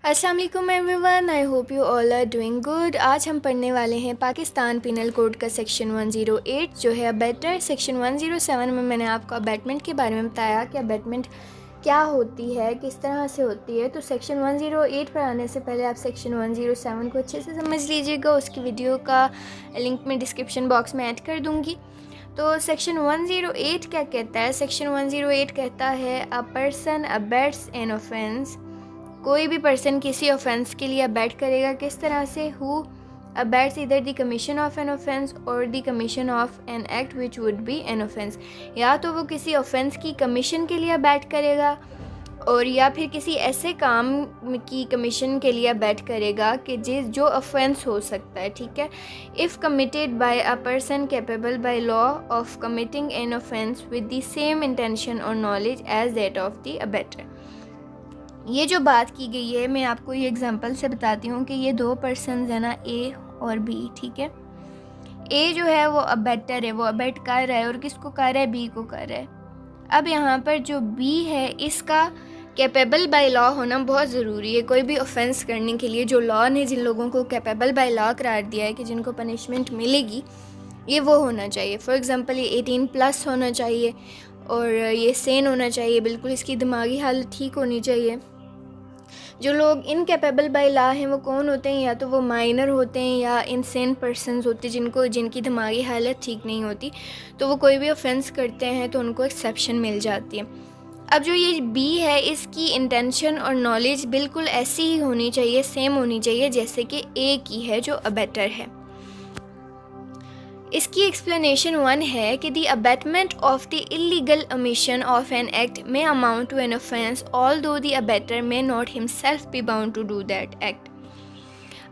अस्सलाम वालेकुम everyone, I hope you all are doing good. आज हम पढ़ने वाले हैं पाकिस्तान पिनल कोड का सेक्शन 108 जो है अबेटर। सेक्शन 107 में मैंने आपको अबेटमेंट के बारे में बताया कि अबेटमेंट क्या होती है, किस तरह से होती है। तो सेक्शन 108 पर आने से पहले आप सेक्शन 107 को अच्छे से समझ लीजिएगा। उसकी वीडियो का लिंक मैं डिस्क्रिप्शन बॉक्स में ऐड कर दूँगी। तो सेक्शन 108 क्या कहता है? सेक्शन 108 कहता है a person abets an offence. कोई भी पर्सन किसी ऑफेंस के लिए अबैट करेगा। किस तरह से? हु अबैट्स इधर the commission of an offence और the commission of an act which would be an offence. या तो वो किसी ऑफेंस की कमीशन के लिए अबैट करेगा और या फिर किसी ऐसे काम की कमीशन के लिए अबैट करेगा कि जो ऑफेंस हो सकता है। ठीक है। If committed by a person capable by law of committing an offence with the same intention और knowledge as that of the abettor. ये जो बात की गई है, मैं आपको ये एग्जांपल से बताती हूँ कि ये दो पर्सन्स है ना, ए और बी। ठीक है। ए जो है वो अबेटर है, वो अबेट कर रहा है और किसको कर रहा है? बी को कर रहा है। अब यहाँ पर जो बी है इसका कैपेबल बाय लॉ होना बहुत ज़रूरी है। कोई भी ऑफेंस करने के लिए जो लॉ ने जिन लोगों को कैपेबल बाय लॉ करार दिया है कि जिनको पनिशमेंट मिलेगी, ये वो होना चाहिए। फॉर एग्ज़ाम्पल ये 18+ होना चाहिए और ये सेन होना चाहिए, बिल्कुल इसकी दिमागी हालत ठीक होनी चाहिए। जो लोग इनकेपेबल बाय लॉ हैं वो कौन होते हैं? या तो वो माइनर होते हैं या इनसेन पर्सन्स होते हैं जिनकी दिमागी हालत ठीक नहीं होती, तो वो कोई भी ऑफेंस करते हैं तो उनको एक्सेप्शन मिल जाती है। अब जो ये बी है इसकी इंटेंशन और नॉलेज बिल्कुल ऐसी ही होनी चाहिए, सेम होनी चाहिए जैसे कि ए की है जो अबेटर है। इसकी एक्सप्लेनेशन 1 है कि the abetment of the illegal omission of an act may amount to an offence although the abettor may not himself be bound to do that act.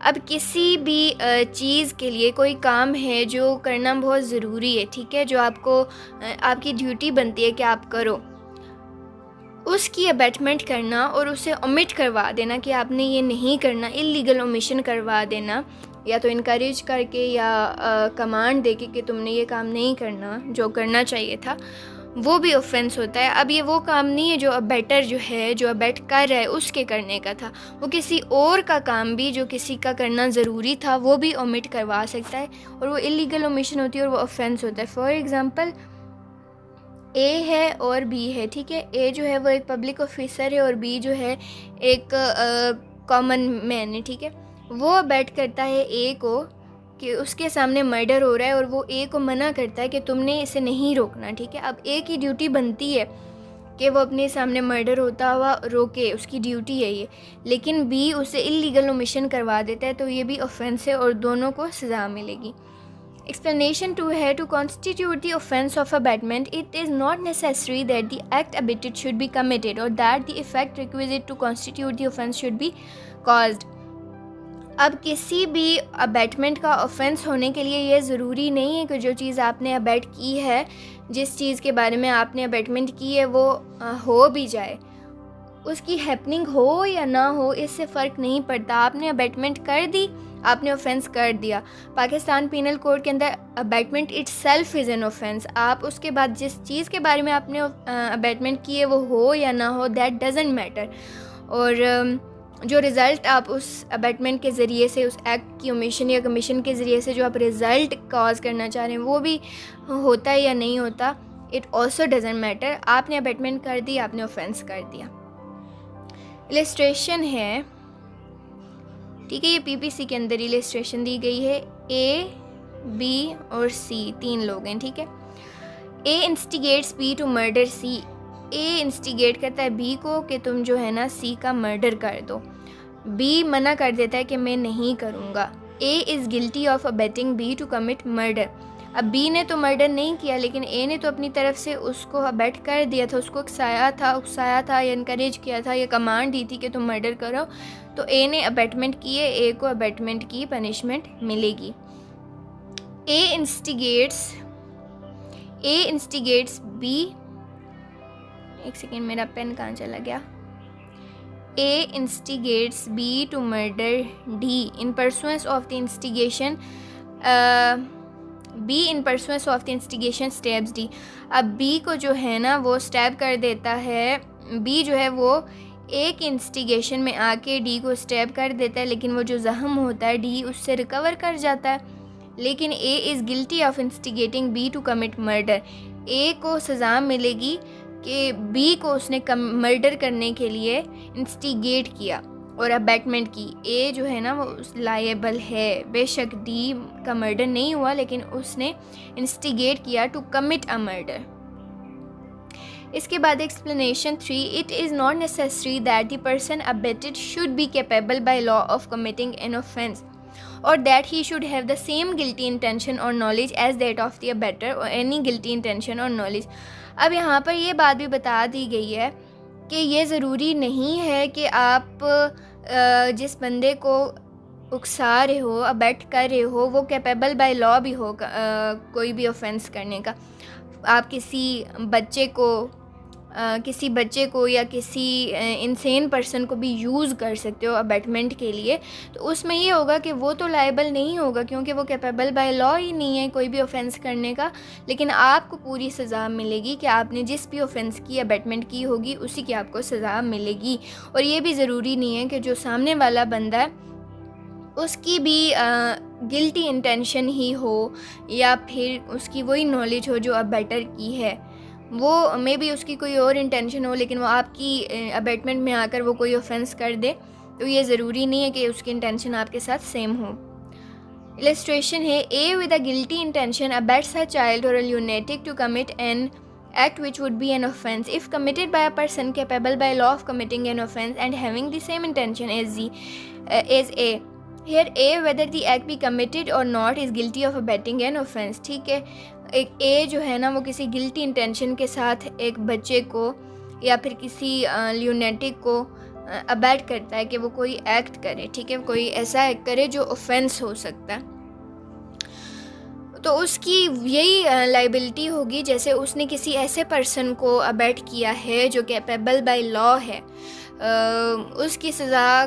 अब किसी भी चीज़ के लिए कोई काम है जो करना बहुत ज़रूरी है, ठीक है, जो आपको आपकी ड्यूटी बनती है कि आप करो, उसकी अबेटमेंट करना और उसे ओमिट करवा देना कि आपने ये नहीं करना, इलीगल ओमिशन करवा देना, या तो इनकरेज करके या कमांड दे कि तुमने ये काम नहीं करना जो करना चाहिए था, वो भी ऑफेंस होता है। अब ये वो काम नहीं है जो अबेटर जो है, जो अबेट कर रहा है उसके करने का था, वो किसी और का काम भी जो किसी का करना ज़रूरी था वो भी ओमिट करवा सकता है और वो इलीगल ओमिशन होती है और वो ऑफेंस होता है। फॉर एग्ज़ाम्पल ए है और बी है। ठीक है। ए जो है वो एक पब्लिक ऑफिसर है और बी जो है एक कॉमन मैन है। ठीक है। वो अबैट करता है ए को कि उसके सामने मर्डर हो रहा है और वो ए को मना करता है कि तुमने इसे नहीं रोकना। ठीक है। अब ए की ड्यूटी बनती है कि वो अपने सामने मर्डर होता हुआ रोके, उसकी ड्यूटी है ये, लेकिन बी उसे इलीगल ओमिशन करवा देता है तो ये भी ऑफेंस है और दोनों को सज़ा मिलेगी। Explanation 2 है to constitute the offence of abatement, it is not necessary that the act abated should be committed or that the effect requisite to constitute the offence should be caused। अब किसी भी अबैटमेंट का offence होने के लिए ये ज़रूरी नहीं है कि जो चीज़ आपने अबैट की है, जिस चीज़ के बारे में आपने अबैटमेंट की है वो हो भी जाए, उसकी हैपनिंग हो या ना हो इससे फ़र्क नहीं पड़ता। आपने अबैटमेंट कर दी, आपने ऑफेंस कर दिया। पाकिस्तान पिनल कोड के अंदर abatement itself is an offence. आप उसके बाद जिस चीज़ के बारे में आपने अबैटमेंट की है वो हो या ना हो, दैट डजेंट मैटर। और जो रिज़ल्ट आप उस अबैटमेंट के ज़रिए से, उस एक्ट की ओमिशन या कमीशन के ज़रिए से जो आप रिज़ल्ट कॉज करना चाह रहे हैं वो भी होता है या नहीं होता, इट ऑल्सो डजेंट मैटर। आपने अबैटमेंट कर दी, आपने ऑफेंस कर दिया। इलस्ट्रेशन है, ठीक है, ये पीपीसी के अंदर इलस्ट्रेशन दी गई है। ए, बी और सी 3 लोग हैं। ठीक है। A instigates B to murder C. A instigate करता है बी को कि तुम जो है ना सी का मर्डर कर दो। बी मना कर देता है कि मैं नहीं करूँगा। A is guilty of abetting B to commit murder. अब बी ने तो मर्डर नहीं किया लेकिन ए ने तो अपनी तरफ से उसको अबैट कर दिया था, उसको उकसाया था या इनकरेज किया था या कमांड दी थी कि तुम मर्डर करो, तो ए ने अबैटमेंट किए, ए को अबैटमेंट की पनिशमेंट मिलेगी। ए इंस्टिगेट्स बी, एक सेकेंड मेरा पेन कहाँ चला गया। A instigates B to murder D in pursuance of the instigation, B in pursuance of the instigation stabs D. अब बी को जो है ना वो स्टैब कर देता है, बी जो है वो एक इंस्टिगेशन में आके डी को स्टैब कर देता है, लेकिन वो जो ज़ख्म होता है डी उससे रिकवर कर जाता है। लेकिन A is guilty of instigating B to commit murder. A को सज़ा मिलेगी कि बी को उसने मर्डर करने के लिए इंस्टिगेट किया और अबैटमेंट की। ए जो है ना वो लायबल है, बेशक डी का मर्डर नहीं हुआ लेकिन उसने इंस्टिगेट किया टू कमिट अ मर्डर। इसके बाद explanation 3, it is not necessary that the person abetted should be capable by law of committing an offence or that he should have the same guilty intention or knowledge as that of the abettor or any guilty intention or knowledge। अब यहाँ पर ये बात भी बता दी गई है कि ये ज़रूरी नहीं है कि आप जिस बंदे को उकसा रहे हो, अबेट कर रहे हो, वो कैपेबल बाय लॉ भी हो कोई भी ऑफेंस करने का। आप किसी बच्चे को या किसी इंसेन पर्सन को भी यूज़ कर सकते हो अबेटमेंट के लिए, तो उसमें ये होगा कि वो तो लायबल नहीं होगा क्योंकि वो कैपेबल बाय लॉ ही नहीं है कोई भी ऑफेंस करने का, लेकिन आपको पूरी सज़ा मिलेगी कि आपने जिस भी ऑफेंस की अबेटमेंट की होगी उसी की आपको सज़ा मिलेगी। और ये भी ज़रूरी नहीं है कि जो सामने वाला बंदा है उसकी भी गिल्टी इंटेंशन ही हो या फिर उसकी वही नॉलेज हो जो अबेटर की है। वो मे बी उसकी कोई और इंटेंशन हो लेकिन वो आपकी अबेटमेंट में आकर वो कोई ऑफेंस कर दे, तो ये ज़रूरी नहीं है कि उसकी इंटेंशन आपके साथ सेम हो। इलस्ट्रेशन है, A with a guilty intention abets a child or a lunatic to commit an act which would be an offense if committed by a person capable by law of committing an offense and having the same intention as A. Here A, whether the act be committed or not, is guilty of abetting an offense। ठीक है, एक A जो है ना वो किसी guilty intention के साथ एक बच्चे को या फिर किसी ल्यूनेटिक को अबैट करता है कि वो कोई एक्ट करे, ठीक है, कोई ऐसा एक्ट करे जो ऑफेंस हो सकता है, तो उसकी यही लाइबिलिटी होगी जैसे उसने किसी ऐसे पर्सन को अबैट किया है जो कैपेबल बाय लॉ है। उसकी सज़ा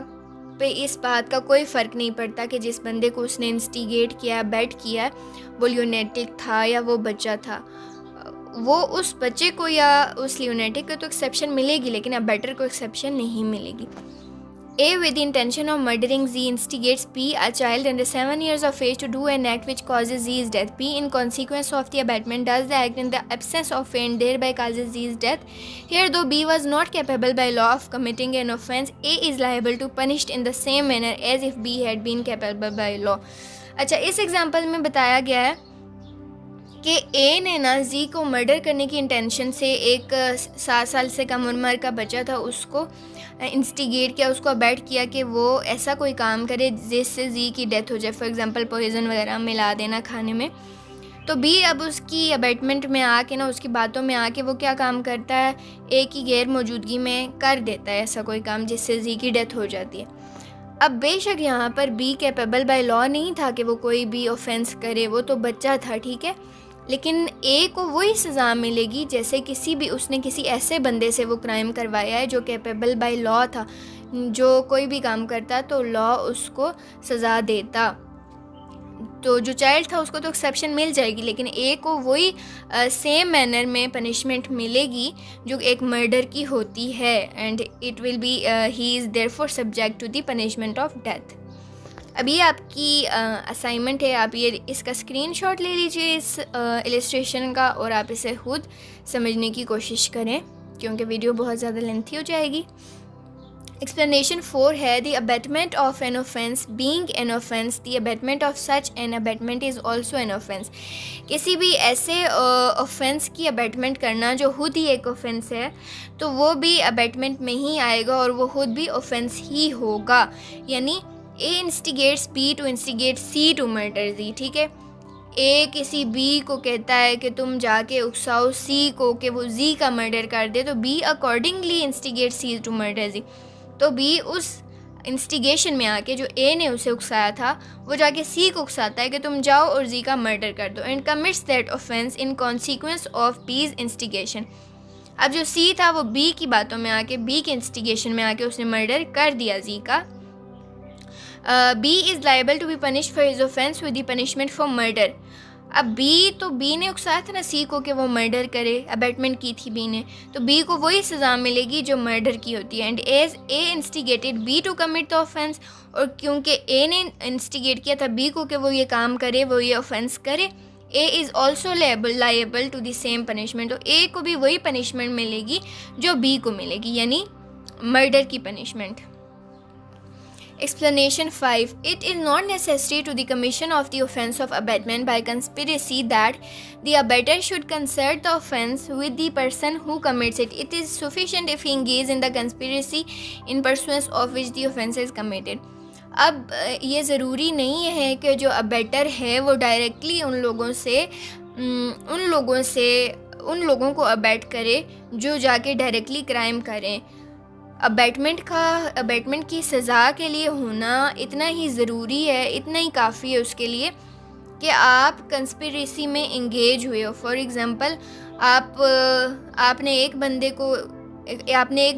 पे इस बात का कोई फ़र्क नहीं पड़ता कि जिस बंदे को उसने इंस्टिगेट किया, अबैट किया, वो ल्यूनेटिक था या वो बच्चा था। वो उस बच्चे को या उस ल्यूनेटिक को तो एक्सेप्शन मिलेगी लेकिन अबैटर को एक्सेप्शन नहीं मिलेगी। A with the intention of murdering Z instigates B, a child under 7 years of age, to do an act which causes Z's death. B, in consequence of the abetment, does the act in the absence of A and thereby causes Z's death. Here, though B was not capable by law of committing an offence, A is liable to punished in the same manner as if B had been capable by law। अच्छा, इस example में बताया गया है कि ए ने ना जी को मर्डर करने की इंटेंशन से एक 7 साल से कम उम्र का बच्चा था उसको इंस्टिगेट किया, उसको अबैट किया कि वो ऐसा कोई काम करे जिससे जी की डेथ हो जाए, फॉर एग्जांपल पॉइजन वगैरह मिला देना खाने में। तो बी अब उसकी अबैटमेंट में आके ना उसकी बातों में आके वो क्या काम करता है, ए की गैर मौजूदगी में कर देता है ऐसा कोई काम जिससे जी की डेथ हो जाती है। अब बेशक यहाँ पर बी कैपेबल बाय लॉ नहीं था कि वो कोई भी ऑफेंस करे, वो तो बच्चा था, ठीक है, लेकिन ए को वही सज़ा मिलेगी जैसे उसने किसी ऐसे बंदे से वो क्राइम करवाया है जो कैपेबल बाय लॉ था, जो कोई भी काम करता तो लॉ उसको सज़ा देता। तो जो चाइल्ड था उसको तो एक्सेप्शन मिल जाएगी लेकिन ए को वही सेम मैनर में पनिशमेंट मिलेगी जो एक मर्डर की होती है, and it will be he is therefore subject to the punishment of death. अब ये आपकी असाइनमेंट है, आप ये इसका स्क्रीनशॉट ले लीजिए इस इलस्ट्रेशन का और आप इसे खुद समझने की कोशिश करें क्योंकि वीडियो बहुत ज़्यादा लेंथी हो जाएगी। एक्सप्लेनेशन 4 है, the abatement of an offence being an offence, the abatement of such an abatement is also an offence. किसी भी ऐसे ऑफेंस की अबैटमेंट करना जो खुद ही एक ऑफेंस है तो वो भी अबैटमेंट में ही आएगा और वो खुद भी ऑफेंस ही होगा। यानी A instigates B to instigate C to murder Z, ठीक है, ए किसी बी को कहता है कि तुम जाके उकसाओ सी को कि वो जी का मर्डर कर दे, तो B accordingly instigate C to murder Z, तो बी उस इंस्टिगेशन में आके जो ए ने उसे उकसाया था वो जाके सी को उकसाता है कि तुम जाओ और जी का मर्डर कर दो, and commits that offence in consequence of बीज इंस्टिगेशन। अब जो सी था वो बी की बातों में आके, बी के इंस्टिगेशन में आके उसने मर्डर कर दिया जी का। B is liable to be punished for his offense with the punishment for murder। अब बी ने उकसाया था ना सी को कि वो मर्डर करे, अबेटमेंट की थी बी ने, तो बी को वही सज़ा मिलेगी जो मर्डर की होती है। And as A instigated B to commit the offence, और क्योंकि ए ने इंस्टिगेट किया था बी को कि वो ये काम करे, वो ये ऑफेंस करे, A is also liable to the same punishment, तो ए को भी वही पनिशमेंट मिलेगी जो बी को मिलेगी, यानी मर्डर की punishment. Explanation 5. It is not necessary to the commission of the offence of abetment by conspiracy that the abettor should concert the offence with the person who commits it. It is sufficient if he engages in the conspiracy in pursuance of which the offence is committed. अब ये ज़रूरी नहीं है कि जो abettor है वो directly उन लोगों को अबेट करे जो जाके डायरेक्टली क्राइम करें। अबेटमेंट की सज़ा के लिए होना इतना ही ज़रूरी है, इतना ही काफ़ी है उसके लिए कि आप कंस्पिरेसी में इंगेज हुए हो। फॉर एग्ज़ाम्पल आपने एक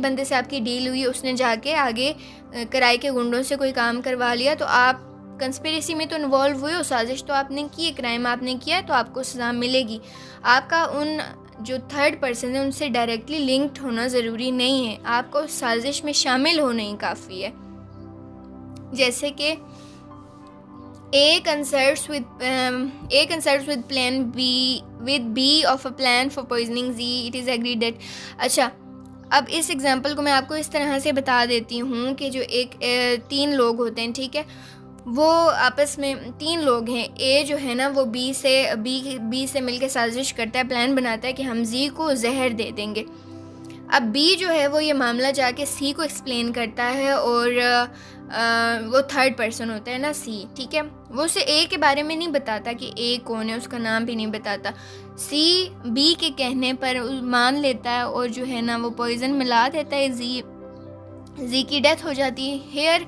बंदे से आपकी डील हुई, उसने जाके आगे किराए के गुंडों से कोई काम करवा लिया, तो आप कंस्पिरेसी में तो इन्वॉल्व हुए हो, साजिश तो आपने की है, क्राइम आपने किया है, तो आपको सज़ा मिलेगी। आपका उन जो थर्ड पर्सन है उनसे डायरेक्टली लिंक्ड होना ज़रूरी नहीं है, आपको साजिश में शामिल होना ही काफ़ी है। जैसे कि A concerts with plan B of a plan for poisoning Z. It is agreed that अच्छा, अब इस एग्जांपल को मैं आपको इस तरह से बता देती हूँ कि जो तीन लोग होते हैं, ठीक है, वो आपस में तीन लोग हैं। ए जो है ना वो बी से मिलकर साजिश करता है, प्लान बनाता है कि हम जी को जहर दे देंगे। अब बी जो है वो ये मामला जाके सी को एक्सप्लेन करता है, और वो थर्ड पर्सन होता है ना सी, ठीक है, वो उसे ए के बारे में नहीं बताता कि ए कौन है, उसका नाम भी नहीं बताता। सी बी के कहने पर मान लेता है और जो है ना वो पॉइजन मिला देता है, जी की डेथ हो जाती है। हेयर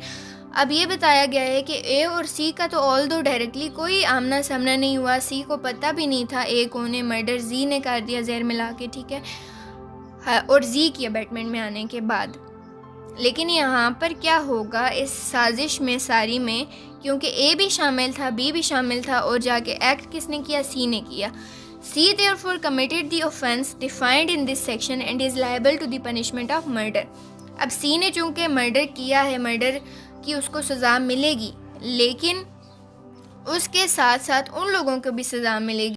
अब ये बताया गया है कि ए और सी का तो ऑल दो डायरेक्टली कोई आमना सामना नहीं हुआ, सी को पता भी नहीं था ए कौन है, मर्डर जी ने कर दिया जहर मिला के, ठीक है, और जी की अबेटमेंट में आने के बाद। लेकिन यहाँ पर क्या होगा इस साजिश में सारी में, क्योंकि ए भी शामिल था, बी भी शामिल था, और जाके एक्ट किसने किया, सी ने किया। सी therefore committed the offence defined in this section and is liable to the punishment of murder. अब सी ने चूँकि मर्डर किया है, मर्डर की उसको सज़ा मिलेगी, लेकिन उसके साथ साथ उन लोगों को भी सज़ा मिलेगी